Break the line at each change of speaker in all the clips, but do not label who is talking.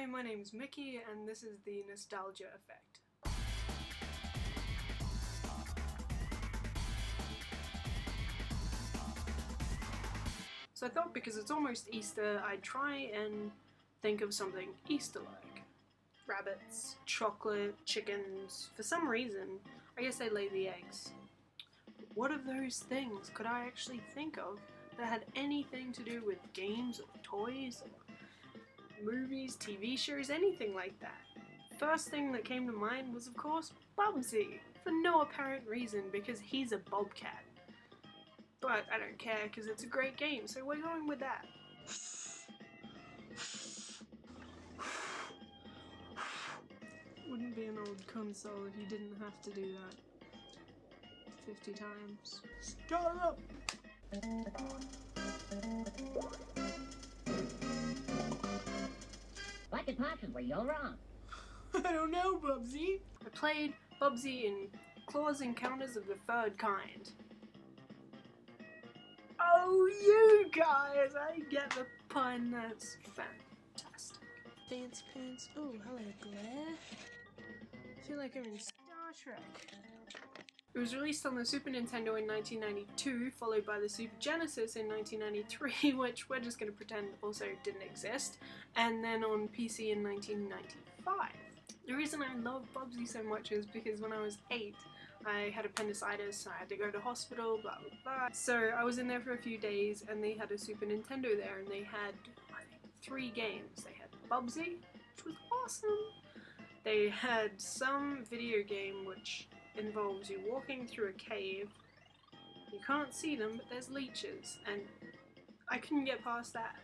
Hi, my name's Mickey, and this is the Nostalgia Effect. So I thought because it's almost Easter, I'd try and think of something Easter-like. Rabbits, chocolate, chickens. For some reason, I guess they lay the eggs. But what of those things could I actually think of that had anything to do with games or toys or movies, TV shows, anything like that? First thing that came to mind was, of course, Bubsy, for no apparent reason because he's a bobcat. But I don't care because it's a great game, so we're going with that. Wouldn't be an old console if you didn't have to do that 50 times. Start up!
What could possibly go wrong?
I don't know, Bubsy. I played Bubsy in Claw's Encounters of the Third Kind. Oh, you guys! I get the pun. That's fantastic. Fancy pants. Oh, hello, glare. I feel like I'm in Star Trek. It was released on the Super Nintendo in 1992, followed by the Super Genesis in 1993, which we're just going to pretend also didn't exist, and then on PC in 1995. The reason I love Bubsy so much is because when I was 8, I had appendicitis, I had to go to hospital, blah blah blah. So I was in there for a few days and they had a Super Nintendo there and they had, I think, 3 games. They had Bubsy, which was awesome. They had some video game which involves you walking through a cave. You can't see them, but there's leeches, and I couldn't get past that.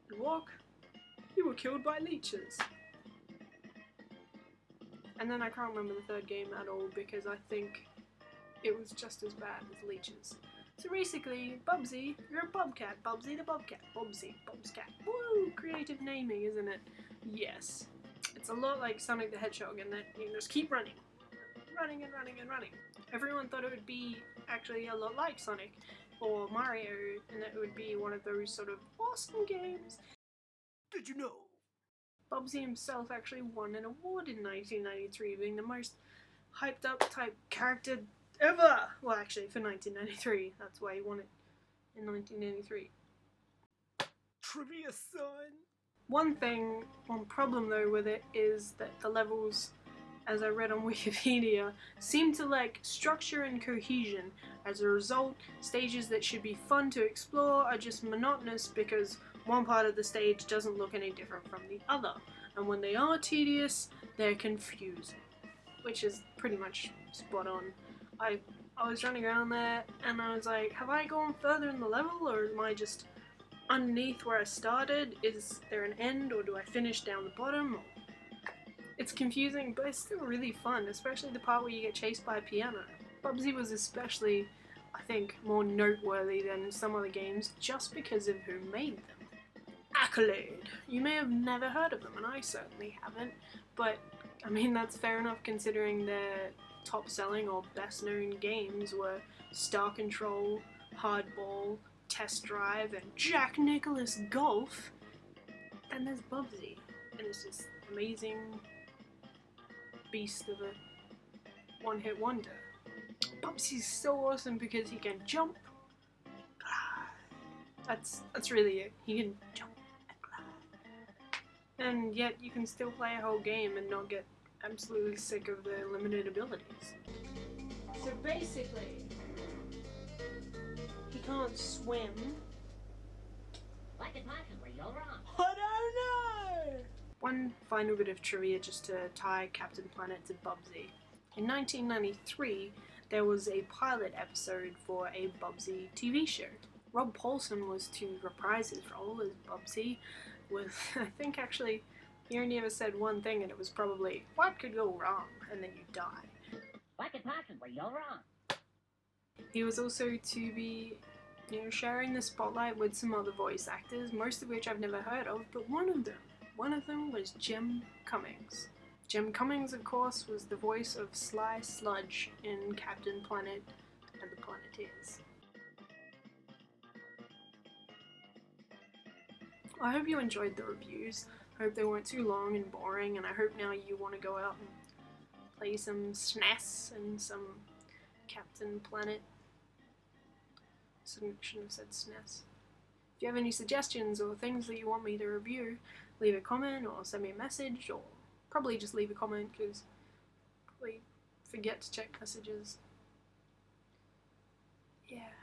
You walk, you were killed by leeches. And then I can't remember the third game at all because I think it was just as bad as leeches. So basically, Bubsy, you're a bobcat. Bubsy the bobcat. Bubsy, Bobscat. Woo! Creative naming, isn't it? Yes. It's a lot like Sonic the Hedgehog in that you just keep running. Running and running and running. Everyone thought it would be actually a lot like Sonic or Mario, and that it would be one of those sort of awesome games. Did you know? Bubsy himself actually won an award in 1993, being the most hyped up type character ever! Well, actually, for 1993. That's why he won it in 1993. Trivia, son! One problem though with it is that the levels, as I read on Wikipedia, seem to lack structure and cohesion. As a result, stages that should be fun to explore are just monotonous because one part of the stage doesn't look any different from the other. And when they are tedious, they're confusing. Which is pretty much spot on. I was running around there and I was like, have I gone further in the level or am I just underneath where I started? Is there an end or do I finish down the bottom? It's confusing, but it's still really fun, especially the part where you get chased by a piano. Bubsy was especially, I think, more noteworthy than some other games just because of who made them. Accolade! You may have never heard of them, and I certainly haven't, but I mean that's fair enough considering their top-selling or best-known games were Star Control, Hardball, Test Drive, and Jack Nicklaus Golf. Then there's Bubsy, and it's just amazing beast of a one-hit wonder. Bubsy's so awesome because he can jump. That's really it. He can jump and glide. And yet you can still play a whole game and not get absolutely sick of the limited abilities. So basically, he can't swim.
What could possibly go wrong?
I don't know! One final bit of trivia just to tie Captain Planet to Bubsy. In 1993, there was a pilot episode for a Bubsy TV show. Rob Paulsen was to reprise his role as Bubsy with, I think actually, he only ever said one thing and it was probably, what could go wrong? And then you die.
What could possibly go wrong?
He was also to be, sharing the spotlight with some other voice actors, most of which I've never heard of, but one of them was Jim Cummings. Jim Cummings, of course, was the voice of Sly Sludge in Captain Planet and the Planeteers. I hope you enjoyed the reviews. I hope they weren't too long and boring, and I hope now you want to go out and play some SNES and some Captain Planet. Shouldn't have said SNES. If you have any suggestions or things that you want me to review, leave a comment or send me a message, or probably just leave a comment because I probably forget to check messages. Yeah.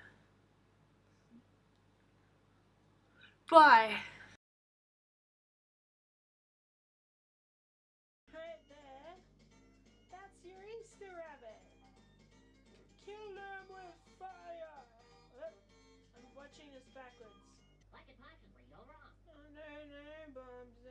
Bye. Right there. That's your Easter rabbit. Kill them with fire. I'm watching this backwards.
Like a possum where you're wrong.
Oh no, Bubsy.